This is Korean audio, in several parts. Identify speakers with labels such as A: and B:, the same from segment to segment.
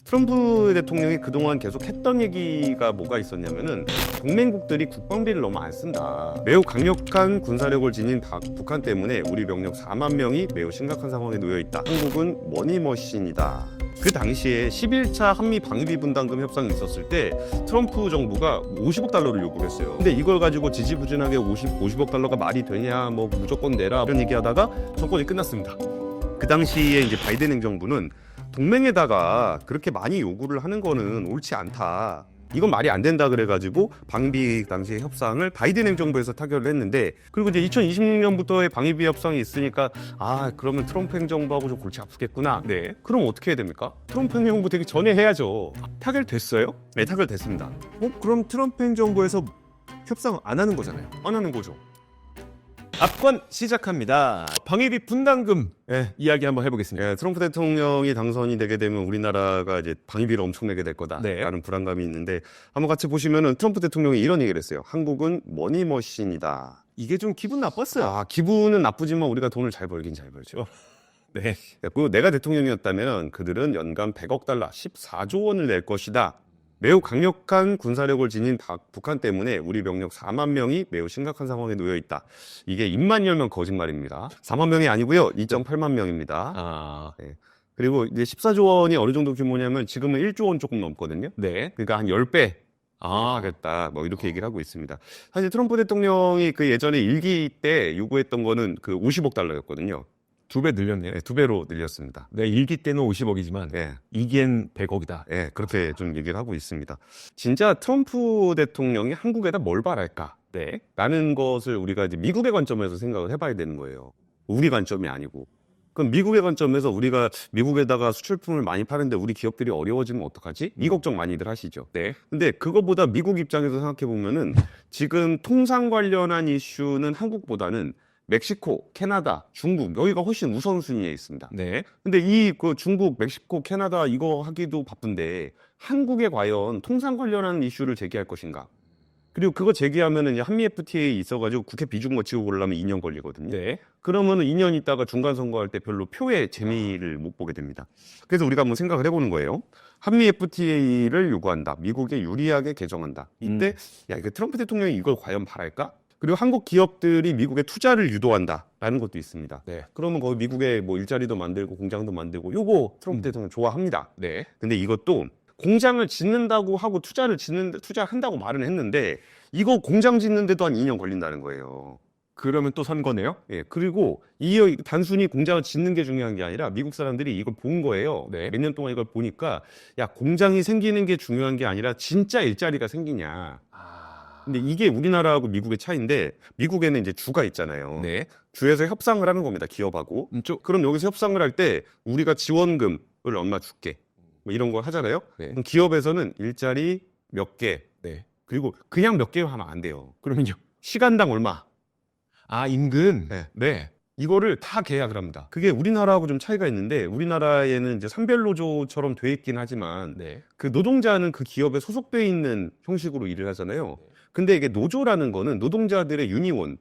A: 트럼프 대통령이 그동안 계속 했던 얘기가 뭐가 있었냐면은 동맹국들이 국방비를 너무 안 쓴다. 매우 강력한 군사력을 지닌 북한 때문에 우리 병력 4만 명이 매우 심각한 상황에 놓여 있다. 한국은 머니머신이다. 그 당시에 11차 한미 방위비 분담금 협상이 있었을 때 트럼프 정부가 50억 달러를 요구를 했어요. 근데 이걸 가지고 지지부진하게 50억 달러가 말이 되냐, 뭐 무조건 내라 이런 얘기하다가 정권이 끝났습니다. 그 당시에 이제 바이든 행정부는 동맹에다가 그렇게 많이 요구를 하는 거는 옳지 않다. 이건 말이 안 된다 그래가지고 방위비 당시의 협상을 바이든 행정부에서 타결을 했는데, 그리고 이제 2026년부터의 방위비 협상이 있으니까 그러면 트럼프 행정부하고 좀 골치 아프겠구나. 네. 그럼 어떻게 해야 됩니까? 트럼프 행정부 되기 전에 해야죠. 타결됐어요? 네, 타결됐습니다.
B: 그럼 트럼프 행정부에서 협상 안 하는 거잖아요.
A: 안 하는 거죠.
B: 압권 시작합니다. 방위비 분담금 이야기 한번 해보겠습니다.
A: 예, 트럼프 대통령이 당선이 되게 되면 우리나라가 이제 방위비를 엄청 내게 될 거다라는 불안감이 있는데, 한번 같이 보시면은 트럼프 대통령이 이런 얘기를 했어요. 한국은 머니머신이다.
B: 이게 좀 기분 나빴어요.
A: 기분은 나쁘지만 우리가 돈을 잘 벌긴 잘 벌죠.
B: 네.
A: 그리고 내가 대통령이었다면 그들은 연간 100억 달러, 14조 원을 낼 것이다. 매우 강력한 군사력을 지닌 북한 때문에 우리 병력 4만 명이 매우 심각한 상황에 놓여 있다. 이게 입만 열면 거짓말입니다. 4만 명이 아니고요. 2.8만 명입니다. 네. 그리고 이제 14조 원이 어느 정도 규모냐면 지금은 1조 원 조금 넘거든요.
B: 네.
A: 그러니까 한 10배 하겠다. 뭐 이렇게 얘기를 하고 있습니다. 사실 트럼프 대통령이 그 예전에 일기 때 요구했던 거는 그 50억 달러였거든요.
B: 2배 늘렸네요.
A: 네, 2배로 늘렸습니다.
B: 네, 일기 때는 50억이지만
A: 네.
B: 2기엔 100억이다.
A: 네, 그렇게 좀 얘기를 하고 있습니다. 진짜 트럼프 대통령이 한국에다 뭘 바랄까?
B: 네.
A: 라는 것을 우리가 이제 미국의 관점에서 생각을 해봐야 되는 거예요. 우리 관점이 아니고. 그럼 미국의 관점에서 우리가 미국에다가 수출품을 많이 파는데 우리 기업들이 어려워지면 어떡하지? 이 걱정 많이들 하시죠.
B: 네.
A: 근데 그거보다 미국 입장에서 생각해 보면은 지금 통상 관련한 이슈는 한국보다는 멕시코, 캐나다, 중국 여기가 훨씬 우선순위에 있습니다.
B: 네.
A: 근데 이 중국, 멕시코, 캐나다 이거 하기도 바쁜데 한국에 과연 통상 관련한 이슈를 제기할 것인가? 그리고 그거 제기하면은 이제 한미 FTA 있어가지고 국회 비준 거 치고 오려면 2년 걸리거든요.
B: 네.
A: 그러면은 2년 있다가 중간 선거할 때 별로 표의 재미를 못 보게 됩니다. 그래서 우리가 한번 생각을 해보는 거예요. 한미 FTA를 요구한다. 미국에 유리하게 개정한다. 이때 이거 트럼프 대통령이 이걸 과연 바랄까? 그리고 한국 기업들이 미국에 투자를 유도한다라는 것도 있습니다.
B: 네.
A: 그러면 거기 미국에 뭐 일자리도 만들고 공장도 만들고 요거 트럼프 대통령 좋아합니다.
B: 네.
A: 근데 이것도 공장을 짓는다고 하고 투자한다고 말은 했는데 이거 공장 짓는데도 한 2년 걸린다는 거예요.
B: 그러면 또 선거네요?
A: 예. 그리고 이 단순히 공장을 짓는 게 중요한 게 아니라 미국 사람들이 이걸 본 거예요.
B: 네.
A: 몇 년 동안 이걸 보니까 공장이 생기는 게 중요한 게 아니라 진짜 일자리가 생기냐. 근데 이게 우리나라하고 미국의 차이인데, 미국에는 이제 주가 있잖아요.
B: 네.
A: 주에서 협상을 하는 겁니다. 기업하고. 그럼 여기서 협상을 할 때 우리가 지원금을 얼마 줄게. 뭐 이런 거 하잖아요.
B: 네.
A: 그럼 기업에서는 일자리 몇 개.
B: 네.
A: 그리고 그냥 몇 개 하면 안 돼요.
B: 그러면요.
A: 시간당 얼마.
B: 인근.
A: 네.
B: 네.
A: 이거를 다 계약을 합니다. 그게 우리나라하고 좀 차이가 있는데, 우리나라에는 이제 산별노조처럼 돼 있긴 하지만
B: 네.
A: 그 노동자는 그 기업에 소속돼 있는 형식으로 일을 하잖아요. 근데 이게 노조라는 거는 노동자들의 유니온,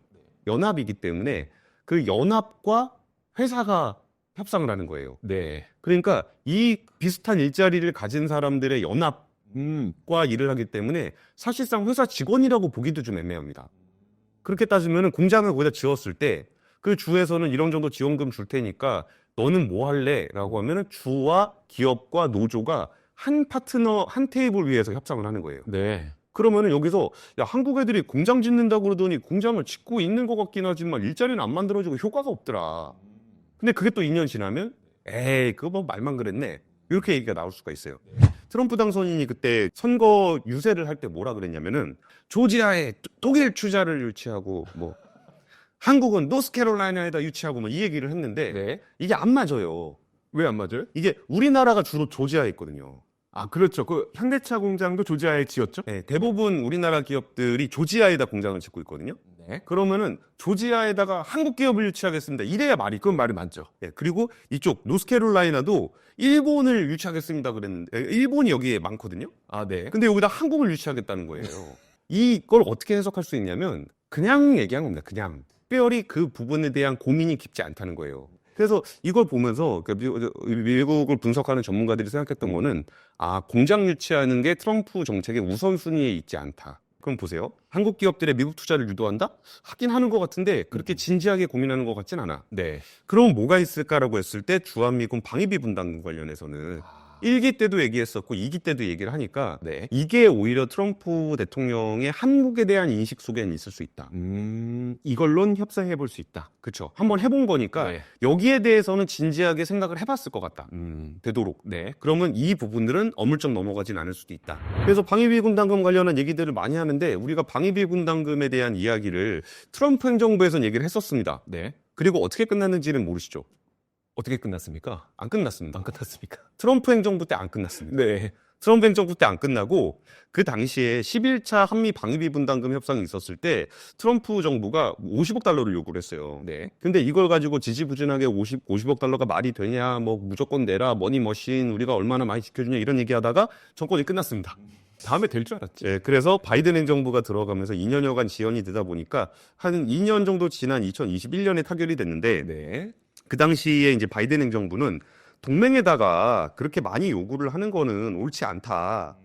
A: 연합이기 때문에 그 연합과 회사가 협상을 하는 거예요.
B: 네.
A: 그러니까 이 비슷한 일자리를 가진 사람들의 연합과 일을 하기 때문에 사실상 회사 직원이라고 보기도 좀 애매합니다. 그렇게 따지면 공장을 거기다 지었을 때 그 주에서는 이런 정도 지원금 줄 테니까 너는 뭐 할래? 라고 하면은 주와 기업과 노조가 한 파트너, 한 테이블 위에서 협상을 하는 거예요.
B: 네.
A: 그러면은 여기서 한국 애들이 공장 짓는다고 그러더니 공장을 짓고 있는 것 같긴 하지만 일자리는 안 만들어지고 효과가 없더라. 근데 그게 또 2년 지나면 그거 뭐 말만 그랬네. 이렇게 얘기가 나올 수가 있어요. 트럼프 당선인이 그때 선거 유세를 할 때 뭐라 그랬냐면은 조지아에 독일 투자를 유치하고 뭐 한국은 노스캐롤라이나에다 유치하고 뭐 이 얘기를 했는데
B: 네.
A: 이게 안 맞아요.
B: 왜 안 맞아요?
A: 이게 우리나라가 주로 조지아에 있거든요.
B: 그렇죠. 그 현대차 공장도 조지아에 지었죠?
A: 네, 대부분 우리나라 기업들이 조지아에다 공장을 짓고 있거든요.
B: 네.
A: 그러면은 조지아에다가 한국 기업을 유치하겠습니다. 이래야 말이
B: 그건 말이 많죠.
A: 그리고 이쪽 노스캐롤라이나도 일본을 유치하겠습니다 그랬는데 일본이 여기에 많거든요.
B: 네.
A: 근데 여기다 한국을 유치하겠다는 거예요. 이걸 어떻게 해석할 수 있냐면 그냥 얘기한 겁니다. 그냥 특별히 그 부분에 대한 고민이 깊지 않다는 거예요. 그래서 이걸 보면서 미국을 분석하는 전문가들이 생각했던 거는 공장 유치하는 게 트럼프 정책의 우선순위에 있지 않다. 그럼 보세요. 한국 기업들의 미국 투자를 유도한다? 하긴 하는 것 같은데 그렇게 진지하게 고민하는 것 같진 않아.
B: 네.
A: 그럼 뭐가 있을까라고 했을 때 주한미군 방위비 분담금 관련해서는 1기 때도 얘기했었고 2기 때도 얘기를 하니까
B: 네.
A: 이게 오히려 트럼프 대통령의 한국에 대한 인식 속에는 있을 수 있다.
B: 이걸론 협상해 볼 수 있다.
A: 그렇죠. 한번 해본 거니까
B: 네.
A: 여기에 대해서는 진지하게 생각을 해봤을 것 같다. 되도록.
B: 네.
A: 그러면 이 부분들은 어물쩍 넘어가진 않을 수도 있다. 그래서 방위비 분담금 관련한 얘기들을 많이 하는데 우리가 방위비 분담금에 대한 이야기를 트럼프 행정부에서는 얘기를 했었습니다.
B: 네.
A: 그리고 어떻게 끝났는지는 모르시죠?
B: 어떻게 끝났습니까?
A: 안 끝났습니다.
B: 안 끝났습니까?
A: 트럼프 행정부 때 안 끝났습니다.
B: 네.
A: 트럼프 행정부 때 안 끝나고 그 당시에 11차 한미 방위비 분담금 협상이 있었을 때 트럼프 정부가 50억 달러를 요구를 했어요.
B: 네.
A: 근데 이걸 가지고 지지부진하게 50억 달러가 말이 되냐, 뭐 무조건 내라, 머니머신, 우리가 얼마나 많이 지켜주냐 이런 얘기하다가 정권이 끝났습니다.
B: 다음에 될 줄 알았지.
A: 네, 그래서 바이든 행정부가 들어가면서 2년여간 지연이 되다 보니까 한 2년 정도 지난 2021년에 타결이 됐는데
B: 네.
A: 그 당시에 이제 바이든 행정부는 동맹에다가 그렇게 많이 요구를 하는 거는 옳지 않다.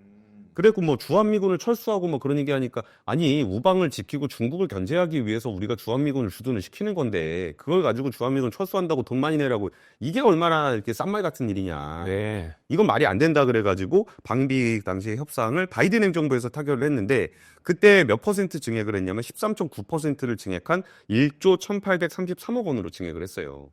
A: 그래고 뭐 주한미군을 철수하고 뭐 그런 얘기하니까 아니 우방을 지키고 중국을 견제하기 위해서 우리가 주한미군을 주둔을 시키는 건데 그걸 가지고 주한미군 철수한다고 돈 많이 내라고 이게 얼마나 이렇게 싼말 같은 일이냐.
B: 네.
A: 이건 말이 안 된다 그래가지고 방비 당시의 협상을 바이든 행정부에서 타결을 했는데 그때 몇 퍼센트 증액을 했냐면 13.9%를 증액한 1조 1,833억 원으로 증액을 했어요.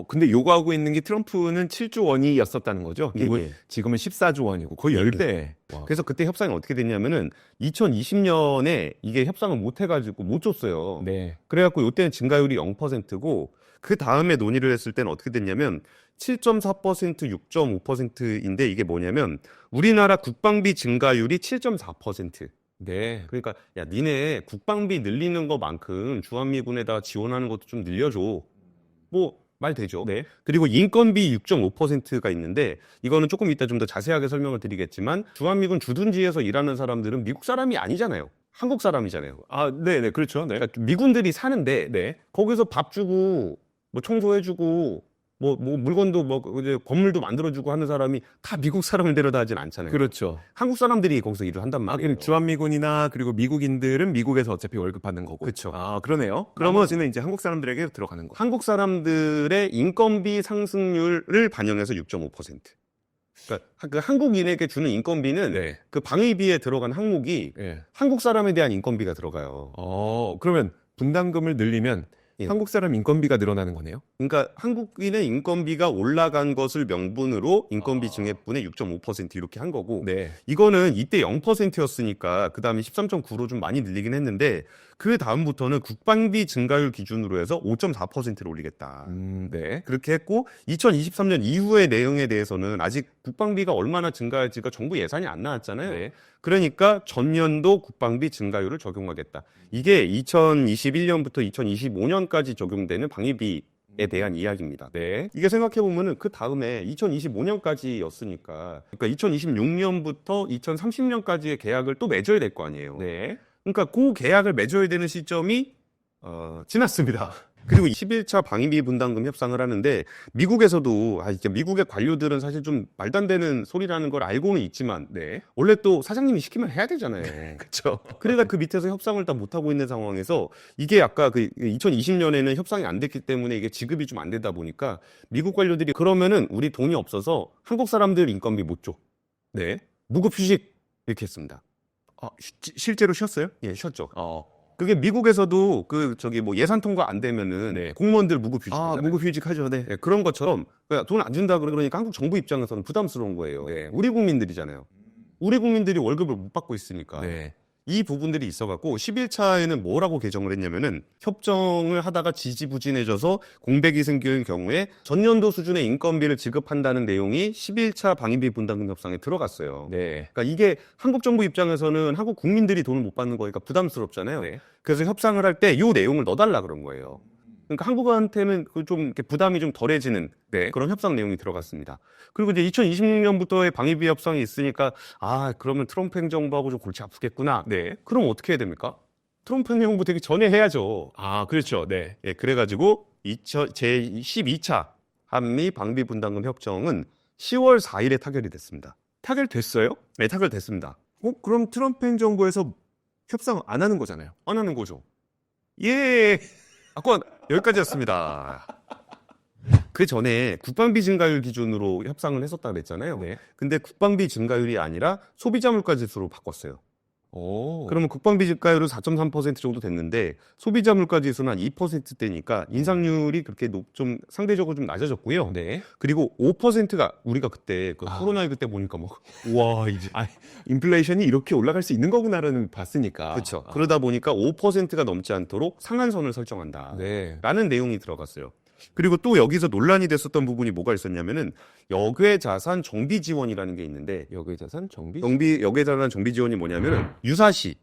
B: 근데 요구하고 있는 게 트럼프는 7조 원이었었다는 거죠?
A: 예,
B: 이거
A: 예.
B: 지금은 14조 원이고 거의 10배. 와.
A: 그래서 그때 협상이 어떻게 됐냐면은 2020년에 이게 협상을 못 해가지고 못 줬어요.
B: 네.
A: 그래갖고 이때는 증가율이 0%고 그 다음에 논의를 했을 때는 어떻게 됐냐면 7.4%, 6.5%인데 이게 뭐냐면 우리나라 국방비 증가율이 7.4%.
B: 네.
A: 그러니까 야 니네 국방비 늘리는 것만큼 주한미군에다 지원하는 것도 좀 늘려줘. 뭐 말 되죠.
B: 네.
A: 그리고 인건비 6.5%가 있는데 이거는 조금 이따 좀 더 자세하게 설명을 드리겠지만 주한미군 주둔지에서 일하는 사람들은 미국 사람이 아니잖아요. 한국 사람이잖아요.
B: 네, 네. 그렇죠. 네.
A: 그러니까 미군들이 사는데
B: 네.
A: 거기서 밥 주고 뭐 청소해주고 뭐 물건도 뭐 이제 건물도 만들어주고 하는 사람이 다 미국 사람을 데려다 하진 않잖아요.
B: 그렇죠.
A: 한국 사람들이 거기서 일을 한단 말이에요.
B: 주한미군이나 그리고 미국인들은 미국에서 어차피 월급 받는 거고.
A: 그쵸.
B: 그러네요.
A: 그러면
B: 나머지는 이제 한국 사람들에게 들어가는 거.
A: 한국 사람들의 인건비 상승률을 반영해서 6.5%. 그러니까 그 한국인에게 주는 인건비는
B: 네.
A: 그 방위비에 들어간 항목이
B: 예.
A: 한국 사람에 대한 인건비가 들어가요.
B: 그러면 분담금을 늘리면
A: 예.
B: 한국 사람 인건비가 늘어나는 거네요.
A: 그러니까 한국인의 인건비가 올라간 것을 명분으로 인건비 증액분의 6.5% 이렇게 한 거고
B: 네.
A: 이거는 이때 0%였으니까 그 다음에 13.9로 좀 많이 늘리긴 했는데 그 다음부터는 국방비 증가율 기준으로 해서 5.4%를 올리겠다.
B: 네.
A: 그렇게 했고 2023년 이후의 내용에 대해서는 아직 국방비가 얼마나 증가할지가 정부 예산이 안 나왔잖아요.
B: 네.
A: 그러니까 전년도 국방비 증가율을 적용하겠다. 이게 2021년부터 2025년까지 적용되는 방위비에 대한 이야기입니다.
B: 네.
A: 이게 생각해보면은 그 다음에 2025년까지였으니까 그러니까 2026년부터 2030년까지의 계약을 또 맺어야 될 거 아니에요.
B: 네.
A: 그러니까 그 계약을 맺어야 되는 시점이 지났습니다. 그리고 11차 방위비 분담금 협상을 하는데 미국에서도 이제 미국의 관료들은 사실 좀 말도 안 되는 소리라는 걸 알고는 있지만
B: 네.
A: 원래 또 사장님이 시키면 해야 되잖아요.
B: 그렇죠.
A: 그러니까 그 밑에서 협상을 다 못하고 있는 상황에서 이게 아까 그 2020년에는 협상이 안 됐기 때문에 이게 지급이 좀 안 되다 보니까 미국 관료들이 그러면은 우리 돈이 없어서 한국 사람들 인건비 못 줘.
B: 네.
A: 무급 휴직 이렇게 했습니다.
B: 실제로 쉬었어요?
A: 예, 쉬었죠.
B: 그게
A: 그게 미국에서도 뭐 예산 통과 안 되면은
B: 네.
A: 공무원들 무급 휴직하잖아요.
B: 무급 휴직하죠. 네.
A: 예, 그런 것처럼 돈 안 준다 그러니까 한국 정부 입장에서는 부담스러운 거예요. 예, 우리 국민들이잖아요. 우리 국민들이 월급을 못 받고 있으니까
B: 네.
A: 이 부분들이 있어갖고 11차에는 뭐라고 개정을 했냐면은 협정을 하다가 지지부진해져서 공백이 생기는 경우에 전년도 수준의 인건비를 지급한다는 내용이 11차 방위비 분담금 협상에 들어갔어요.
B: 네.
A: 그러니까 이게 한국 정부 입장에서는 한국 국민들이 돈을 못 받는 거니까 부담스럽잖아요.
B: 네.
A: 그래서 협상을 할 때 이 내용을 넣어달라 그런 거예요. 그러니까 한국한테는 좀 이렇게 부담이 좀 덜해지는 그런 협상 내용이 들어갔습니다. 그리고 이제 2026년부터의 방위비 협상이 있으니까 그러면 트럼프 행정부하고 좀 골치 아프겠구나.
B: 네.
A: 그럼 어떻게 해야 됩니까? 트럼프 행정부 되기 전에 해야죠.
B: 그렇죠. 네.
A: 예, 그래가지고 제12차 한미 방위 분담금 협정은 10월 4일에 타결이 됐습니다.
B: 타결됐어요?
A: 네, 타결됐습니다.
B: 그럼 트럼프 행정부에서 협상 안 하는 거잖아요.
A: 안 하는 거죠. 예. 아까 여기까지였습니다. 그 전에 국방비 증가율 기준으로 협상을 했었다 그랬잖아요.
B: 네.
A: 근데 국방비 증가율이 아니라 소비자 물가 지수로 바꿨어요.
B: 오.
A: 그러면 국방비 증가율은 4.3% 정도 됐는데 소비자 물가 지수는 한 2%대니까 인상률이 그렇게 좀 상대적으로 좀 낮아졌고요.
B: 네.
A: 그리고 5%가 우리가 그때
B: 아.
A: 코로나19 때 보니까 뭐
B: 와, 이제 인플레이션이 이렇게 올라갈 수 있는 거구나라는 봤으니까.
A: 그렇죠. 그러다 보니까 5%가 넘지 않도록 상한선을 설정한다.
B: 네.
A: 라는 내용이 들어갔어요. 그리고 또 여기서 논란이 됐었던 부분이 뭐가 있었냐면은 역외자산 정비 지원이라는 게 있는데
B: 역외자산 정비?
A: 역외자산 정비 지원이 뭐냐면은 유사시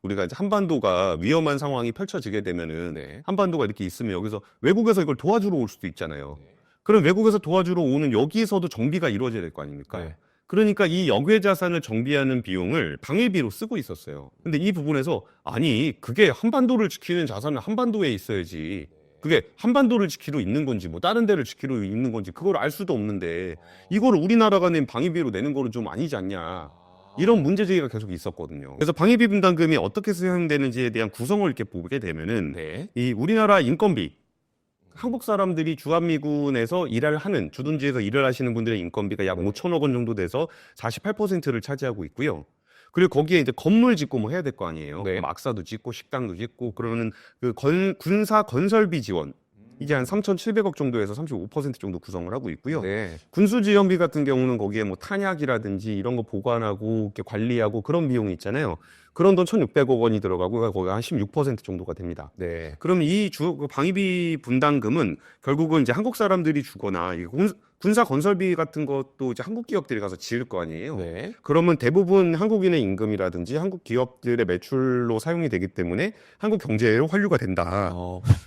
A: 우리가 이제 한반도가 위험한 상황이 펼쳐지게 되면은
B: 네.
A: 한반도가 이렇게 있으면 여기서 외국에서 이걸 도와주러 올 수도 있잖아요.
B: 네.
A: 그럼 외국에서 도와주러 오는 여기서도 정비가 이루어져야 될 거 아닙니까?
B: 네.
A: 그러니까 이 역외자산을 정비하는 비용을 방위비로 쓰고 있었어요. 근데 이 부분에서 아니 그게 한반도를 지키는 자산은 한반도에 있어야지. 그게 한반도를 지키러 있는 건지 뭐 다른 데를 지키러 있는 건지 그걸 알 수도 없는데 이거를 우리나라가 낸 방위비로 내는 거는 좀 아니지 않냐. 이런 문제 제기가 계속 있었거든요. 그래서 방위비 분담금이 어떻게 사용되는지에 대한 구성을 이렇게 보게 되면은
B: 네.
A: 이 우리나라 인건비 한국 사람들이 주한미군에서 일을 하는 주둔지에서 일을 하시는 분들의 인건비가 약 5천억 원 정도 돼서 48%를 차지하고 있고요. 그리고 거기에 이제 건물 짓고 뭐 해야 될 거 아니에요.
B: 네.
A: 막사도 짓고 식당도 짓고 그러면 그 군사 건설비 지원 이게 한 3,700억 정도에서 35% 정도 구성을 하고 있고요.
B: 네.
A: 군수지원비 같은 경우는 거기에 뭐 탄약이라든지 이런 거 보관하고 이렇게 관리하고 그런 비용이 있잖아요. 그런 돈 1,600억 원이 들어가고 거기 한 16% 정도가 됩니다.
B: 네.
A: 그럼 이 방위비 분담금은 결국은 이제 한국 사람들이 주거나 이 군사 건설비 같은 것도 이제 한국 기업들이 가서 지을 거 아니에요.
B: 네.
A: 그러면 대부분 한국인의 임금이라든지 한국 기업들의 매출로 사용이 되기 때문에 한국 경제에 환류가 된다.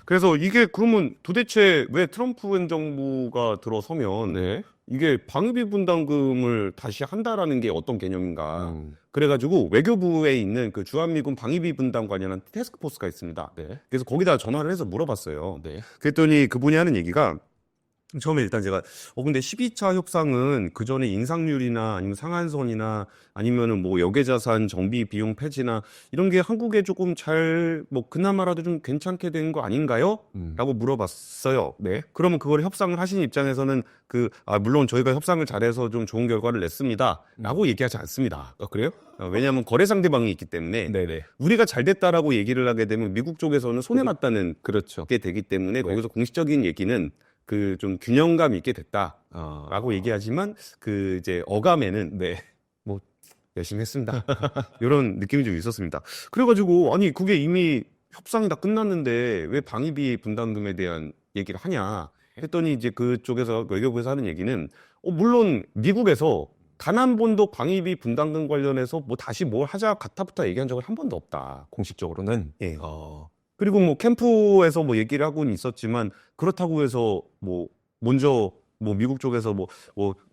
A: 그래서 이게 그러면 도대체 왜 트럼프 행정부가 들어서면
B: 네.
A: 이게 방위비 분담금을 다시 한다라는 게 어떤 개념인가. 그래가지고 외교부에 있는 그 주한미군 방위비 분담 관련한 태스크포스가 있습니다.
B: 네.
A: 그래서 거기다 전화를 해서 물어봤어요.
B: 네.
A: 그랬더니 그분이 하는 얘기가 처음에 일단 제가 근데 12차 협상은 그 전에 인상률이나 아니면 상한선이나 아니면은 뭐 역외자산 정비 비용 폐지나 이런 게 한국에 조금 잘 뭐 그나마라도 좀 괜찮게 된 거 아닌가요? 라고 물어봤어요.
B: 네.
A: 그러면 그걸 협상을 하신 입장에서는 물론 저희가 협상을 잘해서 좀 좋은 결과를 냈습니다. 라고 얘기하지 않습니다.
B: 그래요?
A: 왜냐하면 거래 상대방이 있기 때문에
B: 네네.
A: 우리가 잘 됐다라고 얘기를 하게 되면 미국 쪽에서는 손해봤다는
B: 그렇죠.
A: 게 되기 때문에
B: 네.
A: 거기서 공식적인 얘기는 그 좀 균형감 있게 됐다라고
B: 아.
A: 얘기하지만 그 이제 어감에는
B: 네.
A: 뭐 열심히 했습니다. 이런 느낌이 좀 있었습니다. 그래가지고 아니 그게 이미 협상이 다 끝났는데 왜 방위비 분담금에 대한 얘기를 하냐 했더니 이제 그쪽에서 외교부에서 하는 얘기는 물론 미국에서 단 한 번도 방위비 분담금 관련해서 뭐 다시 뭘 하자 가타부타 얘기한 적은 한 번도 없다.
B: 공식적으로는.
A: 예. 그리고 뭐 캠프에서 뭐 얘기를 하고는 있었지만 그렇다고 해서 뭐 먼저 뭐 미국 쪽에서 뭐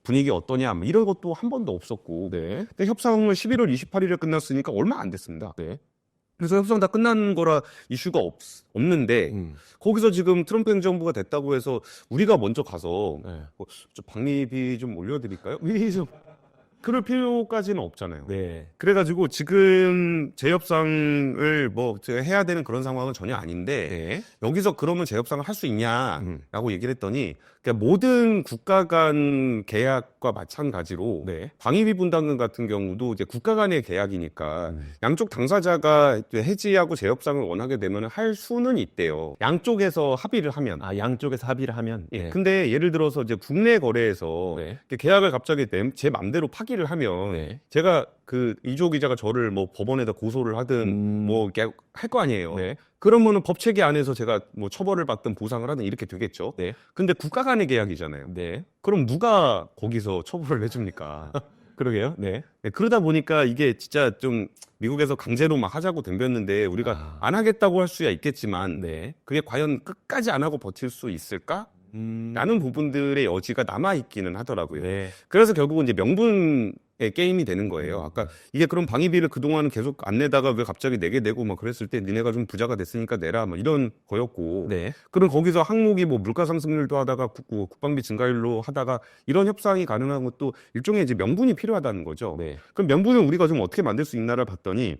A: 분위기 어떠냐 뭐 이런 것도 한 번도 없었고.
B: 네.
A: 근데 협상을 11월 28일에 끝났으니까 얼마 안 됐습니다.
B: 네.
A: 그래서 협상 다 끝난 거라 이슈가 없는데 거기서 지금 트럼프 행정부가 됐다고 해서 우리가 먼저 가서
B: 네.
A: 저 방위비 좀 올려드릴까요? 좀 그럴 필요까지는 없잖아요.
B: 네.
A: 그래가지고 지금 재협상을 뭐 해야 되는 그런 상황은 전혀 아닌데
B: 네.
A: 여기서 그러면 재협상을 할 수 있냐라고 얘기를 했더니 그러니까 모든 국가 간 계약과 마찬가지로
B: 네.
A: 방위비 분담금 같은 경우도 이제 국가 간의 계약이니까 양쪽 당사자가 이제 해지하고 재협상을 원하게 되면 할 수는 있대요. 양쪽에서 합의를 하면.
B: 양쪽에서 합의를 하면.
A: 예.
B: 네.
A: 근데 예를 들어서 이제 국내 거래에서
B: 네.
A: 계약을 갑자기 제 맘대로 파기를 하면
B: 네.
A: 제가 이조 기자가 저를 뭐 법원에다 고소를 하든 뭐 이렇게 할 거 아니에요.
B: 네.
A: 그러면은 법 체계 안에서 제가 뭐 처벌을 받든 보상을 하든 이렇게 되겠죠.
B: 네.
A: 근데 국가 간의 계약이잖아요.
B: 네.
A: 그럼 누가 거기서 처벌을 해줍니까?
B: 그러게요. 네.
A: 네, 그러다 보니까 이게 진짜 좀 미국에서 강제로 막 하자고 덤볐는데 우리가 안 하겠다고 할 수야 있겠지만
B: 네.
A: 그게 과연 끝까지 안 하고 버틸 수 있을까? 라는 부분들의 여지가 남아있기는 하더라고요.
B: 네.
A: 그래서 결국은 이제 명분 게임이 되는 거예요. 아까 이게 그럼 방위비를 그동안 계속 안 내다가 왜 갑자기 내게 내고 막 그랬을 때 니네가 좀 부자가 됐으니까 내라 뭐 이런 거였고.
B: 네.
A: 그럼 거기서 항목이 뭐 물가 상승률도 하다가 국방비 증가율로 하다가 이런 협상이 가능한 것도 일종의 이제 명분이 필요하다는 거죠.
B: 네.
A: 그럼 명분을 우리가 좀 어떻게 만들 수 있나를 봤더니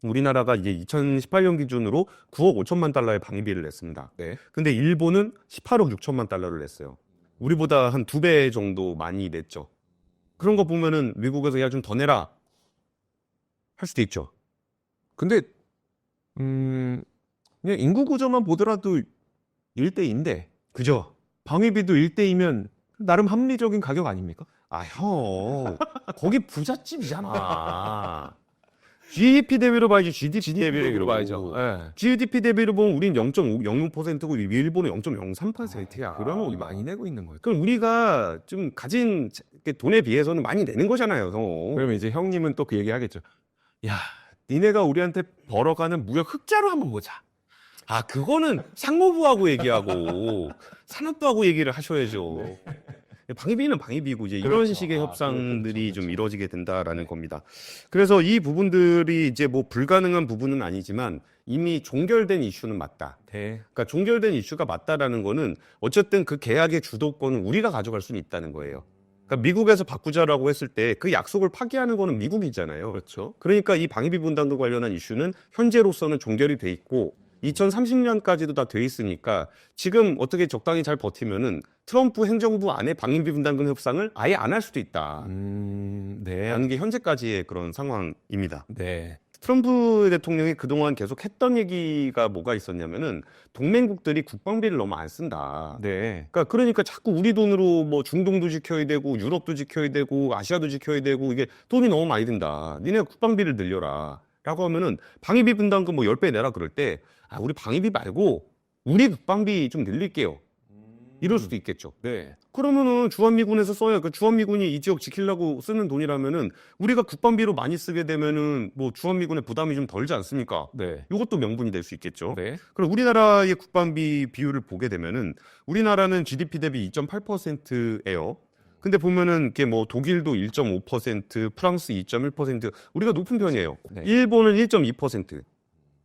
A: 우리나라가 이제 2018년 기준으로 9억 5천만 달러의 방위비를 냈습니다.
B: 네.
A: 근데 일본은 18억 6천만 달러를 냈어요. 우리보다 한 2배 정도 많이 냈죠. 그런 거 보면은 미국에서 야 좀 더 내라 할 수도 있죠.
B: 근데 그냥 인구 구조만 보더라도 1대2인데
A: 그죠?
B: 방위비도 1대2면 나름 합리적인 가격 아닙니까?
A: 아, 형. 거기 부잣집이잖아. GDP 대비로 봐야지, GDP 대비로
B: 봐야죠. 예.
A: GDP 대비로 보면 우린 0.06%고 일본은 0.03%야.
B: 그러면 우리 많이 내고 있는 거죠.
A: 그럼 우리가 좀 가진 돈에 비해서는 많이 내는 거잖아요, 형.
B: 그러면 이제 형님은 또 그 얘기 하겠죠. 야, 니네가 우리한테 벌어가는 무역 흑자로 한번 보자.
A: 아, 그거는 상무부하고 얘기하고 산업부하고 얘기를 하셔야죠. 방위비는 방위비고 이제 이런
B: 그렇죠.
A: 식의 협상들이
B: 그렇죠.
A: 좀 이루어지게 된다라는 겁니다. 그래서 이 부분들이 이제 뭐 불가능한 부분은 아니지만 이미 종결된 이슈는 맞다.
B: 네.
A: 그러니까 종결된 이슈가 맞다라는 거는 어쨌든 그 계약의 주도권은 우리가 가져갈 수는 있다는 거예요. 그러니까 미국에서 바꾸자라고 했을 때 그 약속을 파기하는 거는 미국이잖아요.
B: 그렇죠.
A: 그러니까 이 방위비 분담과 관련한 이슈는 현재로서는 종결이 돼 있고 2030년까지도 다 돼 있으니까 지금 어떻게 적당히 잘 버티면은 트럼프 행정부 안에 방위비 분담금 협상을 아예 안 할 수도 있다.
B: 네.
A: 라는 게 현재까지의 그런 상황입니다.
B: 네.
A: 트럼프 대통령이 그동안 계속 했던 얘기가 뭐가 있었냐면은 동맹국들이 국방비를 너무 안 쓴다.
B: 네.
A: 그러니까 자꾸 우리 돈으로 뭐 중동도 지켜야 되고 유럽도 지켜야 되고 아시아도 지켜야 되고 이게 돈이 너무 많이 든다. 니네 국방비를 늘려라. 라고 하면은 방위비 분담금 뭐 10배 내라 그럴 때 아, 우리 방위비 말고 우리 국방비 좀 늘릴게요. 이럴 수도 있겠죠.
B: 네.
A: 그러면은 주한미군에서 써야 그 주한미군이 이 지역 지키려고 쓰는 돈이라면은 우리가 국방비로 많이 쓰게 되면은 뭐 주한미군의 부담이 좀 덜지 않습니까?
B: 네.
A: 이것도 명분이 될 수 있겠죠.
B: 네.
A: 그럼 우리나라의 국방비 비율을 보게 되면은 우리나라는 GDP 대비 2.8%예요. 근데 보면은 이게 뭐 독일도 1.5%, 프랑스 2.1%, 우리가 높은 편이에요.
B: 네.
A: 일본은 1.2%.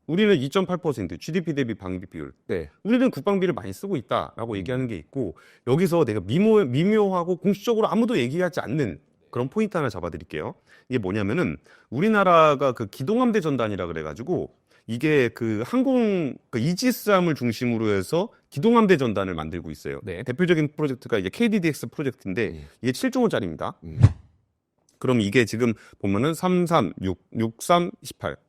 A: 우리는 2.8% GDP 대비 방위비 비율.
B: 네.
A: 우리는 국방비를 많이 쓰고 있다라고 얘기하는 게 있고 여기서 내가 미묘하고 공식적으로 아무도 얘기하지 않는 그런 포인트 하나 잡아드릴게요. 이게 뭐냐면은 우리나라가 그 기동함대 전단이라 그래가지고 이게 그 항공 그 이지스함을 중심으로 해서 기동함대 전단을 만들고 있어요.
B: 네.
A: 대표적인 프로젝트가 이제 KDDX 프로젝트인데 이게 7조 원짜리입니다. 그럼 이게 지금 보면은 33, 6, 63,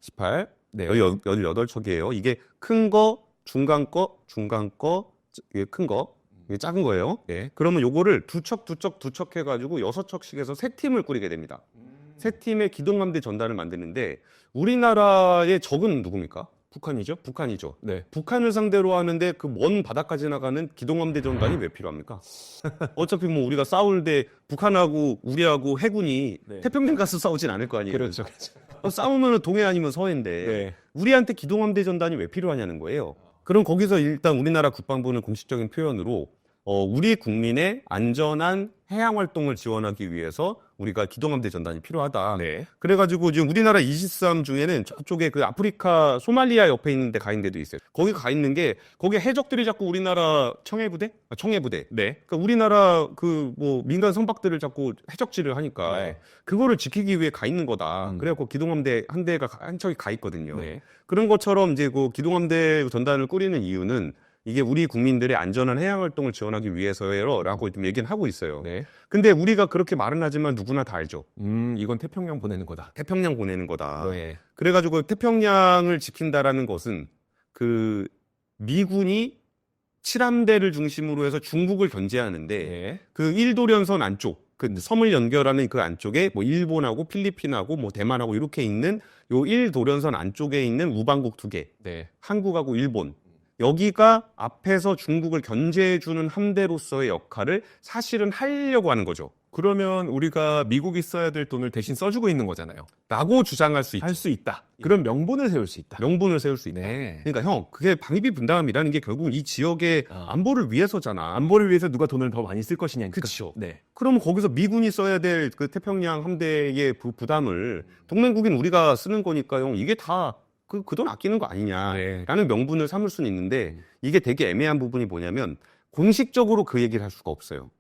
A: 18.
B: 네.
A: 18척이에요. 이게 큰 거, 중간 거, 이게 큰 거, 이게 작은 거예요.
B: 네.
A: 그러면 요거를 두 척 해가지고 6척씩 해서 세 팀을 꾸리게 됩니다. 세 팀의 기동함대 전단을 만드는데 우리나라의 적은 누굽니까? 북한이죠.
B: 네.
A: 북한을 상대로 하는데 그 먼 바다까지 나가는 기동함대 전단이 왜 필요합니까? 어차피 뭐 우리가 싸울 때 북한하고 우리하고 해군이
B: 네.
A: 태평양 가서 싸우진 않을 거 아니에요.
B: 그렇죠.
A: 싸우면 동해 아니면 서해인데
B: 네.
A: 우리한테 기동함대 전단이 왜 필요하냐는 거예요. 그럼 거기서 일단 우리나라 국방부는 공식적인 표현으로 우리 국민의 안전한 해양 활동을 지원하기 위해서 우리가 기동함대 전단이 필요하다.
B: 네.
A: 그래가지고 지금 우리나라 이지스함 중에는 저쪽에 그 아프리카 소말리아 옆에 있는데 가 있는 데도 있어요. 거기 가 있는 게 거기에 해적들이 자꾸 우리나라 청해부대.
B: 네.
A: 그러니까 우리나라 그 뭐 민간 선박들을 자꾸 해적질을 하니까
B: 네.
A: 그거를 지키기 위해 가 있는 거다. 그래갖고 기동함대 한 대가 한 척이 가 있거든요.
B: 네.
A: 그런 것처럼 이제 그 기동함대 전단을 꾸리는 이유는 이게 우리 국민들의 안전한 해양 활동을 지원하기 위해서예요라고 좀 얘기는 하고 있어요.
B: 네.
A: 근데 우리가 그렇게 말은 하지만 누구나 다 알죠.
B: 이건 태평양 보내는 거다.
A: 태평양 보내는 거다.
B: 네.
A: 그래가지고 태평양을 지킨다라는 것은 그 미군이 칠함대를 중심으로 해서 중국을 견제하는데
B: 네.
A: 그 일도련선 안쪽 그 섬을 연결하는 그 안쪽에 뭐 일본하고 필리핀하고 뭐 대만하고 이렇게 있는 요 일도련선 안쪽에 있는 우방국 2개,
B: 네.
A: 한국하고 일본. 여기가 앞에서 중국을 견제해주는 함대로서의 역할을 사실은 하려고 하는 거죠.
B: 그러면 우리가 미국이 써야 될 돈을 대신 써주고 있는 거잖아요.
A: 라고 주장할 수 있죠.
B: 할 수 있다. 그런 명분을 세울 수 있다.
A: 명분을 세울 수 있다.
B: 네.
A: 그러니까 형, 그게 방위비 분담이라는 게 결국 이 지역의 안보를 위해서잖아.
B: 안보를 위해서 누가 돈을 더 많이 쓸 것이냐니까.
A: 그쵸.
B: 네.
A: 그러면 거기서 미군이 써야 될 그 태평양 함대의 부담을 동맹국인 우리가 쓰는 거니까 형, 이게 다 그 돈 아끼는 거 아니냐라는 명분을 삼을 수는 있는데 이게 되게 애매한 부분이 뭐냐면 공식적으로 그 얘기를 할 수가 없어요.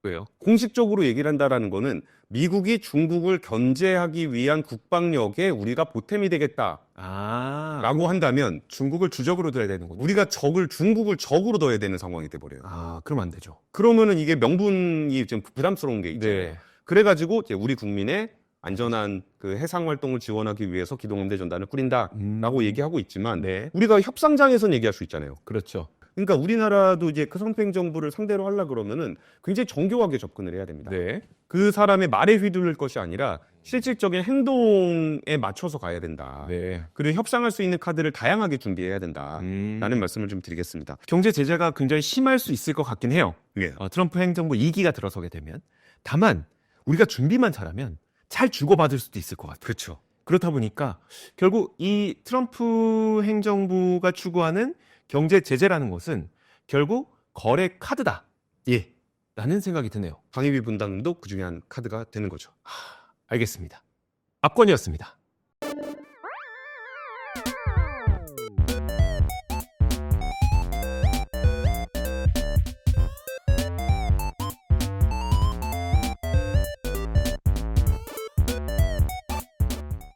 B: 왜요?
A: 공식적으로 얘기를 한다라는 거는 미국이 중국을 견제하기 위한 국방력에 우리가 보탬이 되겠다라고 한다면
B: 중국을 주적으로 둬야 되는군요.
A: 우리가 중국을 적으로 둬야 되는 상황이 돼버려요.
B: 그럼 안 되죠.
A: 그러면은 이게 명분이 좀 부담스러운 게 있죠.
B: 네.
A: 그래가지고 이제 우리 국민의 안전한 그 해상 활동을 지원하기 위해서 기동함대 전단을 꾸린다라고 얘기하고 있지만
B: 네.
A: 우리가 협상장에서는 얘기할 수 있잖아요.
B: 그렇죠.
A: 그러니까 우리나라도 이제 그 선팽 정부를 상대로 하려 그러면은 굉장히 정교하게 접근을 해야 됩니다.
B: 네.
A: 그 사람의 말에 휘둘릴 것이 아니라 실질적인 행동에 맞춰서 가야 된다.
B: 네.
A: 그리고 협상할 수 있는 카드를 다양하게 준비해야 된다라는 말씀을 좀 드리겠습니다.
B: 경제 제재가 굉장히 심할 수 있을 것 같긴 해요.
A: 예.
B: 트럼프 행정부 2기가 들어서게 되면. 다만 우리가 준비만 잘하면 잘 주고받을 수도 있을 것 같아요.
A: 그렇죠.
B: 그렇다 보니까 결국 이 트럼프 행정부가 추구하는 경제 제재라는 것은 결국 거래 카드다.
A: 예.
B: 라는 생각이 드네요.
A: 방위비 분담도 그 중에 한 카드가 되는 거죠.
B: 알겠습니다. 압권이었습니다.